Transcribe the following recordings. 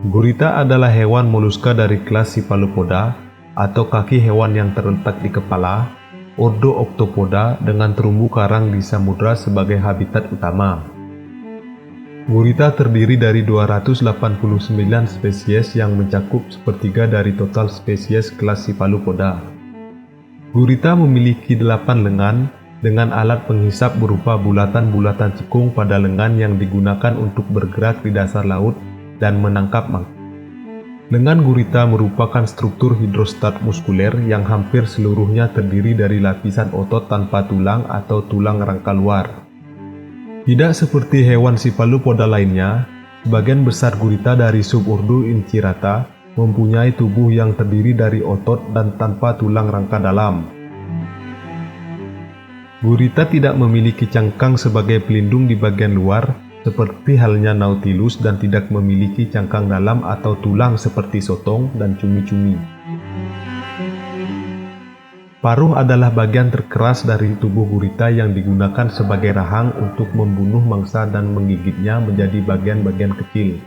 Gurita adalah hewan moluska dari kelas Cephalopoda atau kaki hewan yang terletak di kepala, ordo Octopoda dengan terumbu karang di samudra sebagai habitat utama. Gurita terdiri dari 289 spesies yang mencakup sepertiga dari total spesies kelas Cephalopoda. Gurita memiliki 8 lengan dengan alat penghisap berupa bulatan-bulatan cekung pada lengan yang digunakan untuk bergerak di dasar laut dan menangkap mangsa. Lengan gurita merupakan struktur hidrostat muskuler yang hampir seluruhnya terdiri dari lapisan otot tanpa tulang atau tulang rangka luar. Tidak seperti hewan Cephalopoda lainnya, sebagian besar gurita dari subordo Incirata mempunyai tubuh yang terdiri dari otot dan tanpa tulang rangka dalam. Gurita tidak memiliki cangkang sebagai pelindung di bagian luar, seperti halnya Nautilus, dan tidak memiliki cangkang dalam atau tulang seperti sotong dan cumi-cumi. Paruh adalah bagian terkeras dari tubuh gurita yang digunakan sebagai rahang untuk membunuh mangsa dan menggigitnya menjadi bagian-bagian kecil.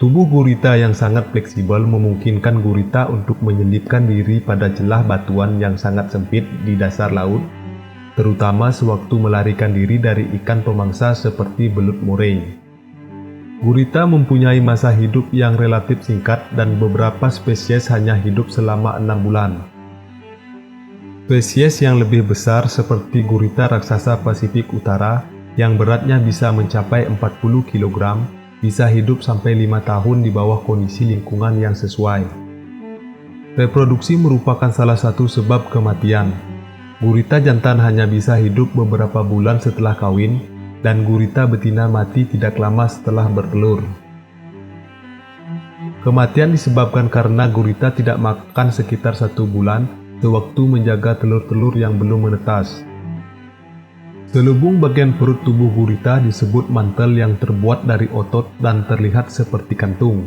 Tubuh gurita yang sangat fleksibel memungkinkan gurita untuk menyelipkan diri pada celah batuan yang sangat sempit di dasar laut, terutama sewaktu melarikan diri dari ikan pemangsa seperti belut murai. Gurita mempunyai masa hidup yang relatif singkat dan beberapa spesies hanya hidup selama 6 bulan. Spesies yang lebih besar seperti gurita raksasa Pasifik Utara yang beratnya bisa mencapai 40 kg bisa hidup sampai 5 tahun di bawah kondisi lingkungan yang sesuai. Reproduksi merupakan salah satu sebab kematian. Gurita jantan hanya bisa hidup beberapa bulan setelah kawin, dan gurita betina mati tidak lama setelah bertelur. Kematian disebabkan karena gurita tidak makan sekitar 1 bulan sewaktu menjaga telur-telur yang belum menetas. Selubung bagian perut tubuh gurita disebut mantel yang terbuat dari otot dan terlihat seperti kantung.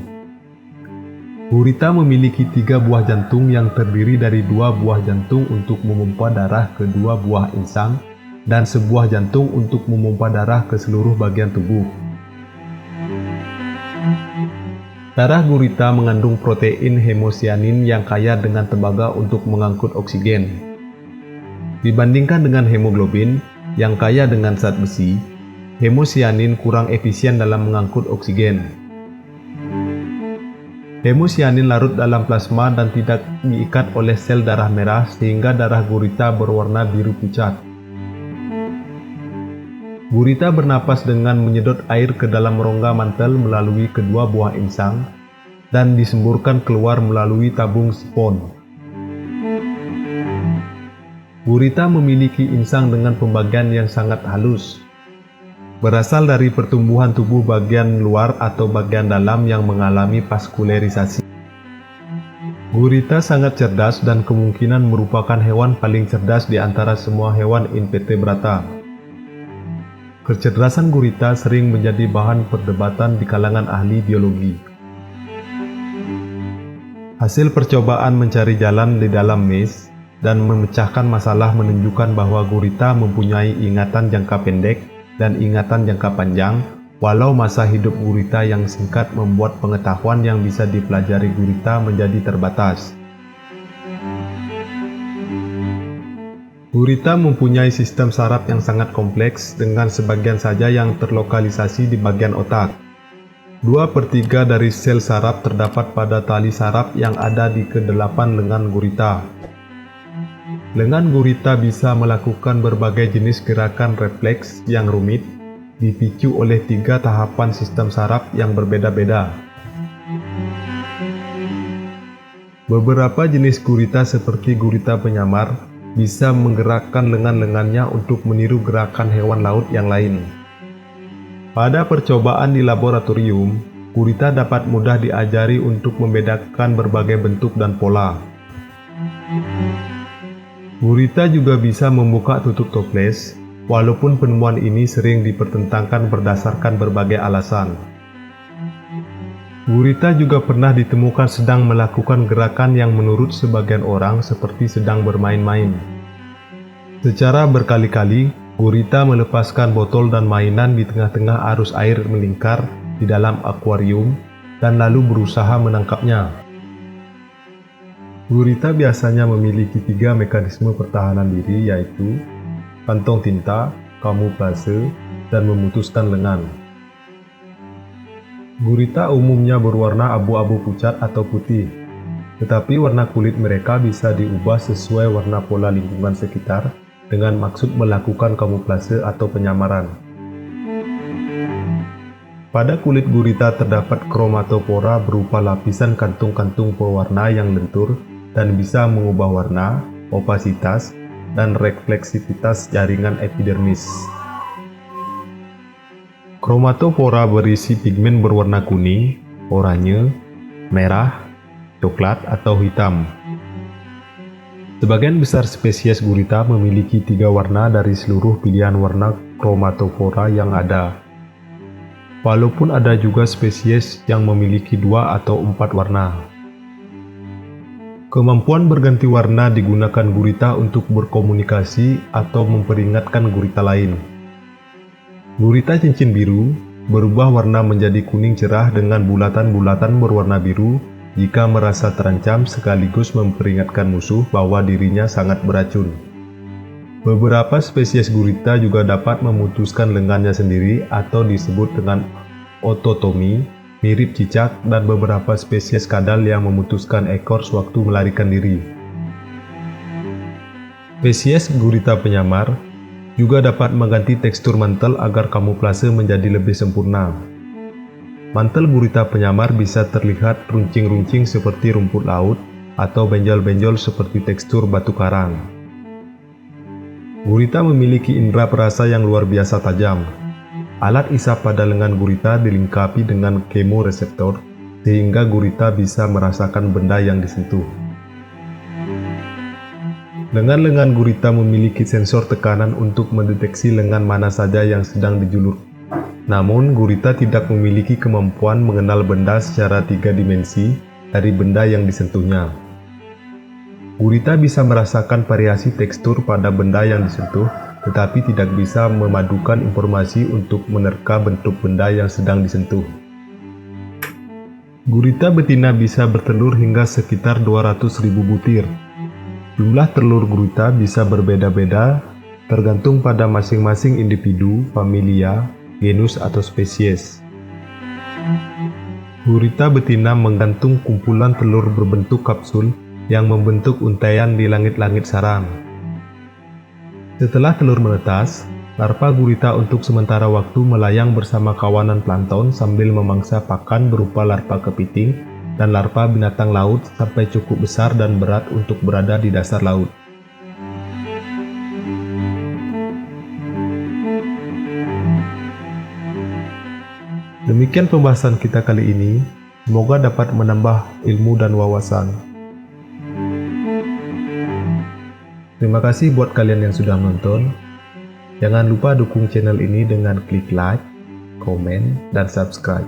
Gurita memiliki 3 buah jantung yang terdiri dari 2 buah jantung untuk memompa darah ke 2 buah insang dan sebuah jantung untuk memompa darah ke seluruh bagian tubuh. Darah gurita mengandung protein hemosianin yang kaya dengan tembaga untuk mengangkut oksigen. Dibandingkan dengan hemoglobin yang kaya dengan zat besi, hemosianin kurang efisien dalam mengangkut oksigen. Hemosianin larut dalam plasma dan tidak diikat oleh sel darah merah sehingga darah gurita berwarna biru pucat. Gurita bernapas dengan menyedot air ke dalam rongga mantel melalui kedua buah insang dan disemburkan keluar melalui tabung sifon. Gurita memiliki insang dengan pembagian yang sangat halus, berasal dari pertumbuhan tubuh bagian luar atau bagian dalam yang mengalami vaskularisasi. Gurita sangat cerdas dan kemungkinan merupakan hewan paling cerdas di antara semua hewan invertebrata. Kecerdasan gurita sering menjadi bahan perdebatan di kalangan ahli biologi. Hasil percobaan mencari jalan di dalam maze dan memecahkan masalah menunjukkan bahwa gurita mempunyai ingatan jangka pendek dan ingatan jangka panjang, walau masa hidup gurita yang singkat membuat pengetahuan yang bisa dipelajari gurita menjadi terbatas. Gurita mempunyai sistem saraf yang sangat kompleks dengan sebagian saja yang terlokalisasi di bagian otak. 2/3 dari sel saraf terdapat pada tali saraf yang ada di ke-8 lengan gurita. Lengan gurita bisa melakukan berbagai jenis gerakan refleks yang rumit, dipicu oleh 3 tahapan sistem saraf yang berbeda-beda. Beberapa jenis gurita seperti gurita penyamar bisa menggerakkan lengan-lengannya untuk meniru gerakan hewan laut yang lain. Pada percobaan di laboratorium, gurita dapat mudah diajari untuk membedakan berbagai bentuk dan pola. Gurita juga bisa membuka tutup toples, walaupun penemuan ini sering dipertentangkan berdasarkan berbagai alasan. Gurita juga pernah ditemukan sedang melakukan gerakan yang menurut sebagian orang seperti sedang bermain-main. Secara berkali-kali, gurita melepaskan botol dan mainan di tengah-tengah arus air melingkar di dalam akuarium, dan lalu berusaha menangkapnya. Gurita biasanya memiliki 3 mekanisme pertahanan diri, yaitu kantong tinta, kamuflase, dan memutuskan lengan. Gurita umumnya berwarna abu-abu pucat atau putih, tetapi warna kulit mereka bisa diubah sesuai warna pola lingkungan sekitar dengan maksud melakukan kamuflase atau penyamaran. Pada kulit gurita terdapat kromatofora berupa lapisan kantung-kantung pewarna yang lentur dan bisa mengubah warna, opasitas, dan refleksivitas jaringan epidermis. Kromatofora berisi pigmen berwarna kuning, oranye, merah, coklat, atau hitam. Sebagian besar spesies gurita memiliki 3 warna dari seluruh pilihan warna kromatofora yang ada. Walaupun ada juga spesies yang memiliki 2 atau 4 warna. Kemampuan berganti warna digunakan gurita untuk berkomunikasi atau memperingatkan gurita lain. Gurita cincin biru berubah warna menjadi kuning cerah dengan bulatan-bulatan berwarna biru jika merasa terancam, sekaligus memperingatkan musuh bahwa dirinya sangat beracun. Beberapa spesies gurita juga dapat memutuskan lengannya sendiri atau disebut dengan ototomi, mirip cicak, dan beberapa spesies kadal yang memutuskan ekor sewaktu melarikan diri. Spesies gurita penyamar juga dapat mengganti tekstur mantel agar kamuflase menjadi lebih sempurna. Mantel gurita penyamar bisa terlihat runcing-runcing seperti rumput laut atau benjol-benjol seperti tekstur batu karang. Gurita memiliki indera perasa yang luar biasa tajam. Alat isap pada lengan gurita dilengkapi dengan kemoreseptor, sehingga gurita bisa merasakan benda yang disentuh. Lengan-lengan gurita memiliki sensor tekanan untuk mendeteksi lengan mana saja yang sedang dijulur. Namun, gurita tidak memiliki kemampuan mengenal benda secara 3 dimensi dari benda yang disentuhnya. Gurita bisa merasakan variasi tekstur pada benda yang disentuh, tetapi tidak bisa memadukan informasi untuk menerka bentuk benda yang sedang disentuh. Gurita betina bisa bertelur hingga sekitar 200.000 butir. Jumlah telur gurita bisa berbeda-beda tergantung pada masing-masing individu, familia, genus, atau spesies. Gurita betina menggantung kumpulan telur berbentuk kapsul yang membentuk untaian di langit-langit sarang. Setelah telur menetas, larva gurita untuk sementara waktu melayang bersama kawanan plankton sambil memangsa pakan berupa larva kepiting dan larva binatang laut sampai cukup besar dan berat untuk berada di dasar laut. Demikian pembahasan kita kali ini, semoga dapat menambah ilmu dan wawasan. Terima kasih buat kalian yang sudah nonton. Jangan lupa dukung channel ini dengan klik like, komen, dan subscribe.